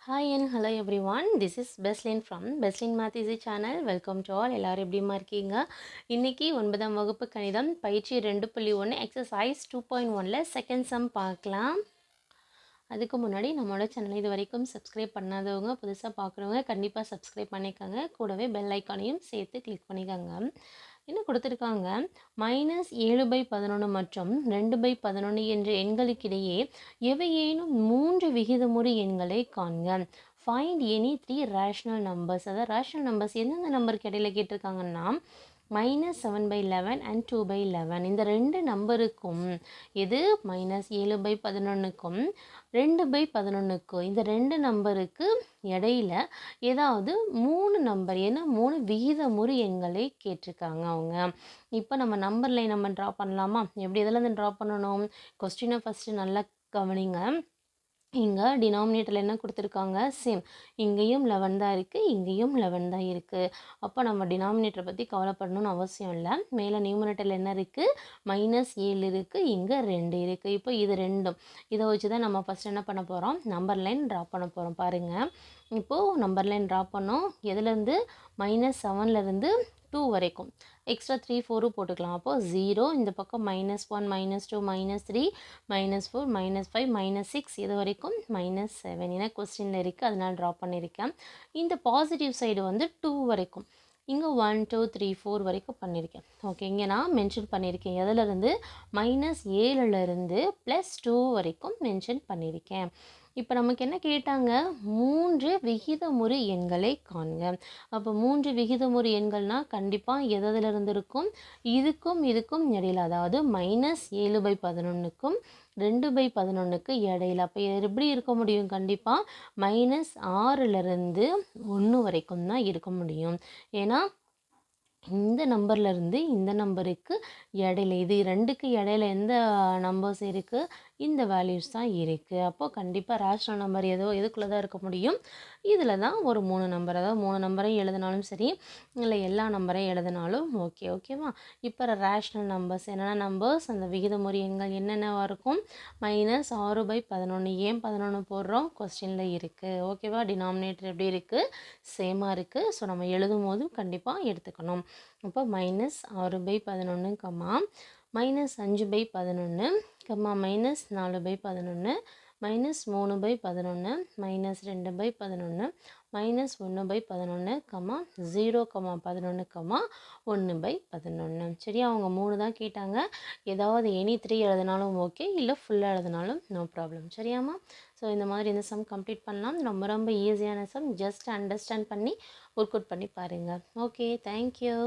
Hi and hello everyone. This is Beslin from Beslin Math Easy channel. Welcome to all. எல்லாரும் எப்படிமா இருக்கீங்க? இன்னைக்கு 9ஆம் வகுப்பு கணிதம் பயிற்சி 2.1 எக்ஸசைஸ் 2.1ல செகண்ட் சம் பார்க்கலாம். அதுக்கு முன்னாடி நம்மளோட சேனலை இது வரைக்கும் சப்ஸ்கிரைப் பண்ணாதவங்க புதுசாக பார்க்குறவங்க கண்டிப்பாக சப்ஸ்கிரைப் பண்ணிக்கோங்க. கூடவே பெல் ஐக்கானையும் சேர்த்து கிளிக் பண்ணிக்கோங்க. என்ன கொடுத்துருக்காங்க, -7/11 மற்றும் 2/11 என்ற எண்களுக்கிடையே எவையேனும் 3 விகிதமுறு எண்களை காண்க. Find any 3 rational numbers. அதாவது ரேஷனல் நம்பர்ஸ் எந்தெந்த நம்பருக்கு இடையில கேட்டிருக்காங்கன்னா -7/11 அண்ட் 2/11. இந்த ரெண்டு நம்பருக்கும் எது -7/11க்கும் 2/11க்கும் இந்த ரெண்டு நம்பருக்கு இடையில ஏதாவது 3 நம்பர் ஏன்னா 3 விகிதமுறு எண்களை கேட்டிருக்காங்க அவங்க. இப்போ நம்ம நம்பர் லைன் நம்ம ட்ரா பண்ணலாமா? எப்படி எதில் ட்ரா பண்ணணும்? கொஸ்டினை ஃபஸ்ட்டு நல்லா கவனிங்க. இங்கே டினாமினேட்டரில் என்ன கொடுத்துருக்காங்க? சேம். இங்கேயும் 11 தான் இருக்குது, இங்கேயும் 11 தான் இருக்குது. அப்போ நம்ம டினாமினேட்டரை பற்றி கவலைப்படணும்னு அவசியம் இல்லை. மேலே நியூமரேட்டரில் என்ன இருக்குது? -7 இருக்குது, இங்கே 2 இருக்குது. இப்போ இது ரெண்டும் இதை வச்சு தான் நம்ம ஃபஸ்ட் என்ன பண்ண போகிறோம்? நம்பர் லைன் ட்ரா பண்ண போகிறோம். பாருங்கள், இப்போது நம்பர் லைன் ட்ரா பண்ணோம். எதுலேருந்து? -7லேருந்து 2 வரைக்கும். எக்ஸ்ட்ரா 3 4 போட்டுக்கலாம். அப்போது 0, இந்த பக்கம் -1 -2 -3 -4 -5 -6 இது வரைக்கும் -7. ஏன்னா கொஸ்டினில் இருக்குது, அதனால் ட்ரா பண்ணியிருக்கேன். இந்த பாசிட்டிவ் சைடு வந்து 2 வரைக்கும். இங்கே 1 2 3 4 வரைக்கும் பண்ணியிருக்கேன். ஓகே, இங்கே நான் மென்ஷன் பண்ணியிருக்கேன். எதுலேருந்து? -7லேருந்து +2 வரைக்கும் மென்ஷன் பண்ணியிருக்கேன். இப்போ நமக்கு என்ன கேட்டாங்க? 3 விகிதமுறு எண்களை காண்க. அப்போ 3 விகிதமுறு எண்கள்னால் கண்டிப்பாக எதிலிருந்து இருக்கும்? இதுக்கும் இதுக்கும் இடையில, அதாவது -7/11க்கும் 2/11க்கு இடையில. அப்போ எப்படி இருக்க முடியும்? கண்டிப்பாக -6லேருந்து 1 வரைக்கும் தான் இருக்க முடியும். ஏன்னா இந்த நம்பர்லேருந்து இந்த நம்பருக்கு இடையில, இது ரெண்டுக்கு இடையில எந்த நம்பர்ஸ் இருக்குது? இந்த வேல்யூஸ் தான் இருக்குது. அப்போது கண்டிப்பாக ரேஷனல் நம்பர் எதுக்குள்ளே தான் இருக்க முடியும்? இதில் தான் ஒரு 3 நம்பர், அதாவது 3 நம்பரையும் எழுதினாலும் சரி, இல்லை எல்லா நம்பரையும் எழுதினாலும் ஓகேவா? இப்போ ரேஷனல் நம்பர்ஸ் என்னென்ன நம்பர்ஸ்? அந்த விகிதமுறு எண்கள் என்னென்னவாக இருக்கும்? -6/11. ஏன் 11 போடுறோம்? கொஸ்டினில் இருக்குது. ஓகேவா? டினாமினேட்டர் எப்படி இருக்குது? சேமாக இருக்குது. ஸோ நம்ம எழுதும் போதும் கண்டிப்பாக எடுத்துக்கணும். அப்போ -6/11, -5/11, -4/11, -3/11, -2/11, -1/11, 0,11, 1/11. சரியா? அவங்க 3 தான் கேட்டாங்க. ஏதாவது எனி 3 எழுதினாலும் ஓகே, இல்லை ஃபுல்லாக எழுதினாலும் நோ ப்ராப்ளம். சரியாம்மா? ஸோ இந்த மாதிரி இந்த சம் கம்ப்ளீட் பண்ணலாம். ரொம்ப ரொம்ப ஈஸியான சம். ஜஸ்ட் அண்டர்ஸ்டாண்ட் பண்ணி ஒர்க் அவுட் பண்ணி பாருங்கள். Okay, thank you.